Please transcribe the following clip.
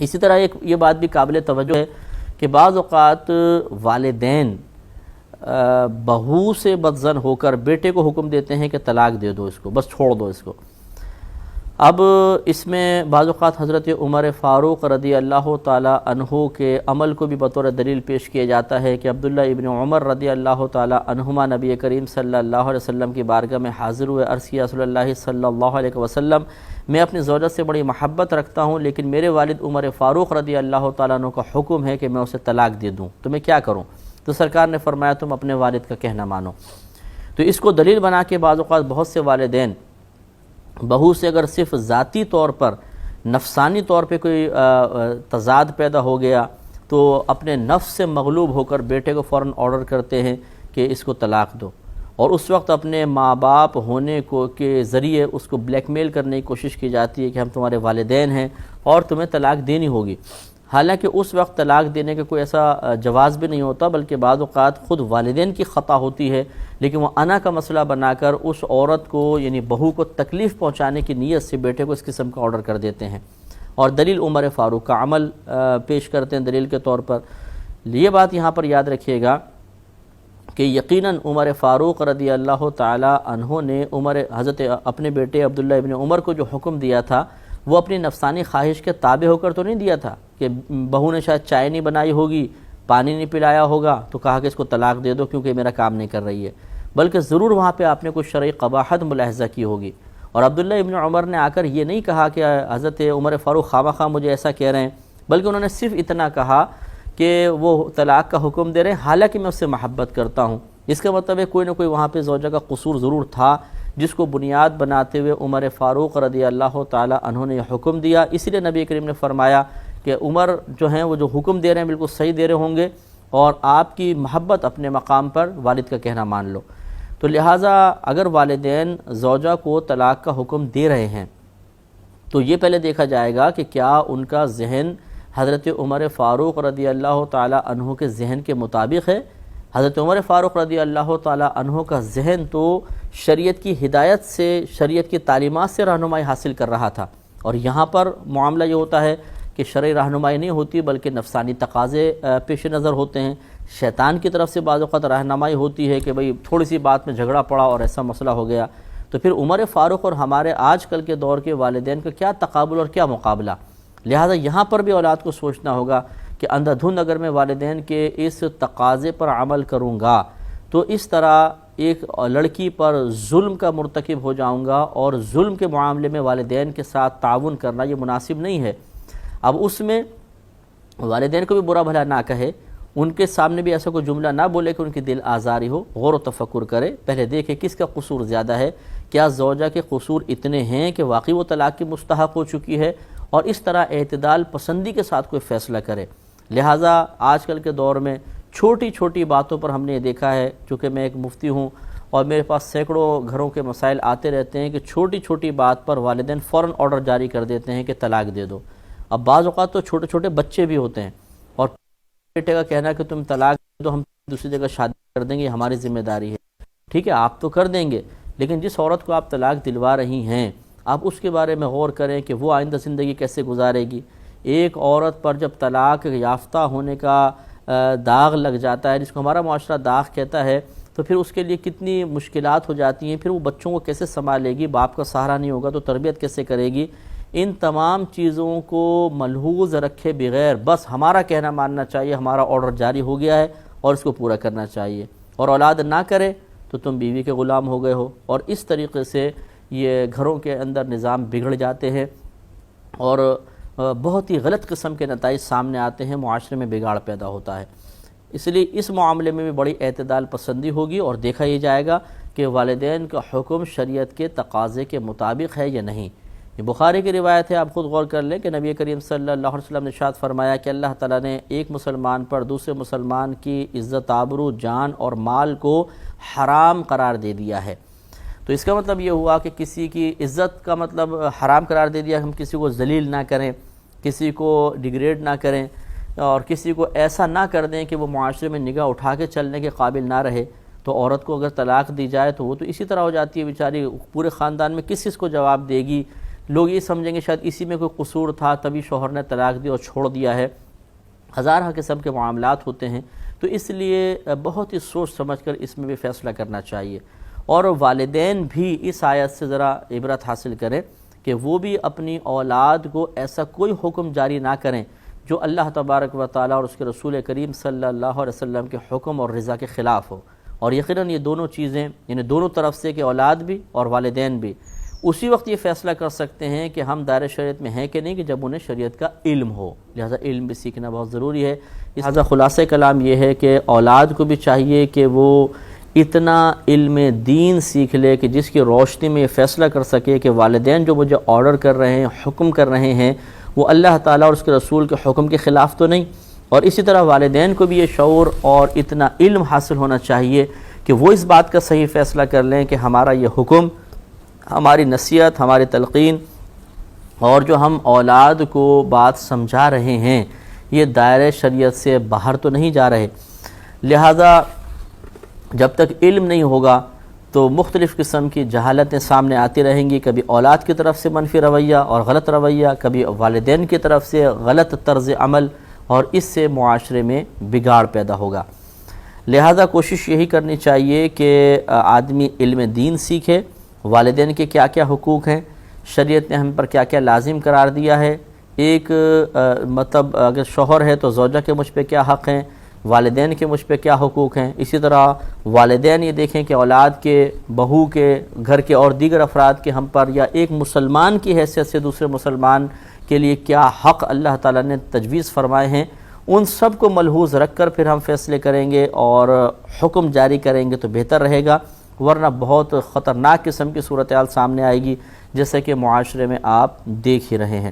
اسی طرح ایک یہ بات بھی قابل توجہ ہے کہ بعض اوقات والدین بہو سے بدظن ہو کر بیٹے کو حکم دیتے ہیں کہ طلاق دے دو اس کو، بس چھوڑ دو اس کو۔ اب اس میں بعض اوقات حضرت عمر فاروق رضی اللہ تعالی عنہ کے عمل کو بھی بطور دلیل پیش کیا جاتا ہے کہ عبداللہ ابن عمر رضی اللہ تعالی عنہما نبی کریم صلی اللہ علیہ وسلم کی بارگاہ میں حاضر ہوئے، عرض کیا رسول اللہ صلی اللہ علیہ وسلم میں اپنی زوجہ سے بڑی محبت رکھتا ہوں، لیکن میرے والد عمر فاروق رضی اللہ تعالیٰ عنہ کا حکم ہے کہ میں اسے طلاق دے دوں، تو میں کیا کروں؟ تو سرکار نے فرمایا تم اپنے والد کا کہنا مانو۔ تو اس کو دلیل بنا کے بعض اوقات بہت سے والدین بہو سے اگر صرف ذاتی طور پر نفسانی طور پہ کوئی تضاد پیدا ہو گیا تو اپنے نفس سے مغلوب ہو کر بیٹے کو فوراً آرڈر کرتے ہیں کہ اس کو طلاق دو، اور اس وقت اپنے ماں باپ ہونے کے ذریعے اس کو بلیک میل کرنے کی کوشش کی جاتی ہے کہ ہم تمہارے والدین ہیں اور تمہیں طلاق دینی ہوگی، حالانکہ اس وقت طلاق دینے کا کوئی ایسا جواز بھی نہیں ہوتا، بلکہ بعض اوقات خود والدین کی خطا ہوتی ہے، لیکن وہ انا کا مسئلہ بنا کر اس عورت کو یعنی بہو کو تکلیف پہنچانے کی نیت سے بیٹے کو اس قسم کا آرڈر کر دیتے ہیں، اور دلیل عمر فاروق کا عمل پیش کرتے ہیں دلیل کے طور پر۔ یہ بات یہاں پر یاد رکھیے گا کہ یقیناً عمر فاروق رضی اللہ تعالی عنہ نے حضرت اپنے بیٹے عبداللہ ابن عمر کو جو حکم دیا تھا وہ اپنی نفسانی خواہش کے تابع ہو کر تو نہیں دیا تھا کہ بہو نے شاید چائے نہیں بنائی ہوگی، پانی نہیں پلایا ہوگا تو کہا کہ اس کو طلاق دے دو کیونکہ میرا کام نہیں کر رہی ہے، بلکہ ضرور وہاں پہ آپ نے کچھ شرعی قباحت ملاحظہ کی ہوگی۔ اور عبداللہ ابن عمر نے آ کر یہ نہیں کہا کہ حضرت عمر فاروق خواہ مجھے ایسا کہہ رہے ہیں، بلکہ انہوں نے صرف اتنا کہا کہ وہ طلاق کا حکم دے رہے ہیں حالانکہ میں اس سے محبت کرتا ہوں۔ اس کا مطلب ہے کوئی نہ کوئی وہاں پہ زوجہ کا قصور ضرور تھا، جس کو بنیاد بناتے ہوئے عمر فاروق رضی اللہ تعالی عنہ نے یہ حکم دیا۔ اسی لیے نبی کریم نے فرمایا کہ عمر جو ہیں وہ جو حکم دے رہے ہیں بالکل صحیح دے رہے ہوں گے، اور آپ کی محبت اپنے مقام پر والد کا کہنا مان لو۔ تو لہٰذا اگر والدین زوجہ کو طلاق کا حکم دے رہے ہیں تو یہ پہلے دیکھا جائے گا کہ کیا ان کا ذہن حضرت عمر فاروق رضی اللہ تعالی عنہ کے ذہن کے مطابق ہے۔ حضرت عمر فاروق رضی اللہ تعالی عنہ کا ذہن تو شریعت کی ہدایت سے، شریعت کی تعلیمات سے رہنمائی حاصل کر رہا تھا، اور یہاں پر معاملہ یہ ہوتا ہے کہ شرعی رہنمائی نہیں ہوتی بلکہ نفسانی تقاضے پیش نظر ہوتے ہیں، شیطان کی طرف سے بعض اوقات رہنمائی ہوتی ہے کہ بھئی تھوڑی سی بات میں جھگڑا پڑا اور ایسا مسئلہ ہو گیا۔ تو پھر عمر فاروق اور ہمارے آج کل کے دور کے والدین کا کیا تقابل اور کیا مقابلہ؟ لہٰذا یہاں پر بھی اولاد کو سوچنا ہوگا کہ اندھا دھند اگر میں والدین کے اس تقاضے پر عمل کروں گا تو اس طرح ایک لڑکی پر ظلم کا مرتکب ہو جاؤں گا، اور ظلم کے معاملے میں والدین کے ساتھ تعاون کرنا یہ مناسب نہیں ہے۔ اب اس میں والدین کو بھی برا بھلا نہ کہے، ان کے سامنے بھی ایسا کوئی جملہ نہ بولے کہ ان کی دل آزاری ہو، غور و تفکر کرے، پہلے دیکھے کس کا قصور زیادہ ہے، کیا زوجہ کے قصور اتنے ہیں کہ واقعی وہ طلاق کی مستحق ہو چکی ہے، اور اس طرح اعتدال پسندی کے ساتھ کوئی فیصلہ کرے۔ لہٰذا آج کل کے دور میں چھوٹی چھوٹی باتوں پر ہم نے یہ دیکھا ہے، چونکہ میں ایک مفتی ہوں اور میرے پاس سینکڑوں گھروں کے مسائل آتے رہتے ہیں کہ چھوٹی چھوٹی بات پر والدین فوراً آرڈر جاری کر دیتے ہیں کہ طلاق دے دو۔ اب بعض اوقات تو چھوٹے چھوٹے بچے بھی ہوتے ہیں، اور بیٹے کا کہنا کہ تم طلاق دے دو، ہم دوسری جگہ شادی کر دیں گے، ہماری ذمہ داری ہے۔ ٹھیک ہے، آپ تو کر دیں گے، لیکن جس عورت کو آپ طلاق دلوا رہی ہیں آپ اس کے بارے میں غور کریں کہ وہ آئندہ زندگی کیسے گزارے گی۔ ایک عورت پر جب طلاق یافتہ ہونے کا داغ لگ جاتا ہے، جس کو ہمارا معاشرہ داغ کہتا ہے، تو پھر اس کے لیے کتنی مشکلات ہو جاتی ہیں، پھر وہ بچوں کو کیسے سنبھالے گی، باپ کا سہارا نہیں ہوگا تو تربیت کیسے کرے گی۔ ان تمام چیزوں کو ملحوظ رکھے بغیر بس ہمارا کہنا ماننا چاہیے، ہمارا آرڈر جاری ہو گیا ہے اور اس کو پورا کرنا چاہیے، اور اولاد نہ کرے تو تم بیوی کے غلام ہو گئے ہو، اور اس طریقے سے یہ گھروں کے اندر نظام بگڑ جاتے ہیں اور بہت ہی غلط قسم کے نتائج سامنے آتے ہیں، معاشرے میں بگاڑ پیدا ہوتا ہے۔ اس لیے اس معاملے میں بھی بڑی اعتدال پسندی ہوگی، اور دیکھا یہ جائے گا کہ والدین کا حکم شریعت کے تقاضے کے مطابق ہے یا نہیں۔ یہ بخاری کی روایت ہے، آپ خود غور کر لیں کہ نبی کریم صلی اللہ علیہ وسلم نے ارشاد فرمایا کہ اللہ تعالیٰ نے ایک مسلمان پر دوسرے مسلمان کی عزت، آبرو، جان اور مال کو حرام قرار دے دیا ہے۔ تو اس کا مطلب یہ ہوا کہ کسی کی عزت کا مطلب حرام قرار دے دیا، ہم کسی کو ذلیل نہ کریں، کسی کو ڈیگریڈ نہ کریں، اور کسی کو ایسا نہ کر دیں کہ وہ معاشرے میں نگاہ اٹھا کے چلنے کے قابل نہ رہے۔ تو عورت کو اگر طلاق دی جائے تو وہ تو اسی طرح ہو جاتی ہے بیچاری، پورے خاندان میں کس کو جواب دے گی، لوگ یہ سمجھیں گے شاید اسی میں کوئی قصور تھا تبھی شوہر نے طلاق دی اور چھوڑ دیا ہے، ہزارہ قسم کے معاملات ہوتے ہیں، تو اس لیے بہت ہی سوچ سمجھ کر اس میں بھی فیصلہ کرنا چاہیے۔ اور والدین بھی اس آیت سے ذرا عبرت حاصل کریں کہ وہ بھی اپنی اولاد کو ایسا کوئی حکم جاری نہ کریں جو اللہ تبارک و تعالیٰ اور اس کے رسول کریم صلی اللہ علیہ وسلم کے حکم اور رضا کے خلاف ہو۔ اور یقیناً یہ دونوں چیزیں، یعنی دونوں طرف سے کہ اولاد بھی اور والدین بھی اسی وقت یہ فیصلہ کر سکتے ہیں کہ ہم دائرہ شریعت میں ہیں کہ نہیں، کہ جب انہیں شریعت کا علم ہو، لہذا علم بھی سیکھنا بہت ضروری ہے۔ لہذا خلاصہ کلام یہ ہے کہ اولاد کو بھی چاہیے کہ وہ اتنا علم دین سیکھ لے کہ جس کی روشنی میں یہ فیصلہ کر سکے کہ والدین جو مجھے آرڈر کر رہے ہیں، حکم کر رہے ہیں، وہ اللہ تعالیٰ اور اس کے رسول کے حکم کے خلاف تو نہیں۔ اور اسی طرح والدین کو بھی یہ شعور اور اتنا علم حاصل ہونا چاہیے کہ وہ اس بات کا صحیح فیصلہ کر لیں کہ ہمارا یہ حکم، ہماری نصیحت، ہماری تلقین اور جو ہم اولاد کو بات سمجھا رہے ہیں یہ دائرہ شریعت سے باہر تو نہیں جا رہے۔ لہذا جب تک علم نہیں ہوگا تو مختلف قسم کی جہالتیں سامنے آتی رہیں گی، کبھی اولاد کی طرف سے منفی رویہ اور غلط رویہ، کبھی والدین کی طرف سے غلط طرز عمل، اور اس سے معاشرے میں بگاڑ پیدا ہوگا۔ لہذا کوشش یہی کرنی چاہیے کہ آدمی علم دین سیکھے، والدین کے کیا کیا حقوق ہیں، شریعت نے ہم پر کیا کیا لازم قرار دیا ہے، ایک مطلب اگر شوہر ہے تو زوجہ کے مجھ پہ کیا حق ہیں، والدین کے مجھ پہ کیا حقوق ہیں، اسی طرح والدین یہ دیکھیں کہ اولاد کے، بہو کے، گھر کے اور دیگر افراد کے ہم پر، یا ایک مسلمان کی حیثیت سے دوسرے مسلمان کے لیے کیا حق اللہ تعالیٰ نے تجویز فرمائے ہیں، ان سب کو ملحوظ رکھ کر پھر ہم فیصلے کریں گے اور حکم جاری کریں گے تو بہتر رہے گا، ورنہ بہت خطرناک قسم کی صورتحال سامنے آئے گی جیسے کہ معاشرے میں آپ دیکھ ہی رہے ہیں۔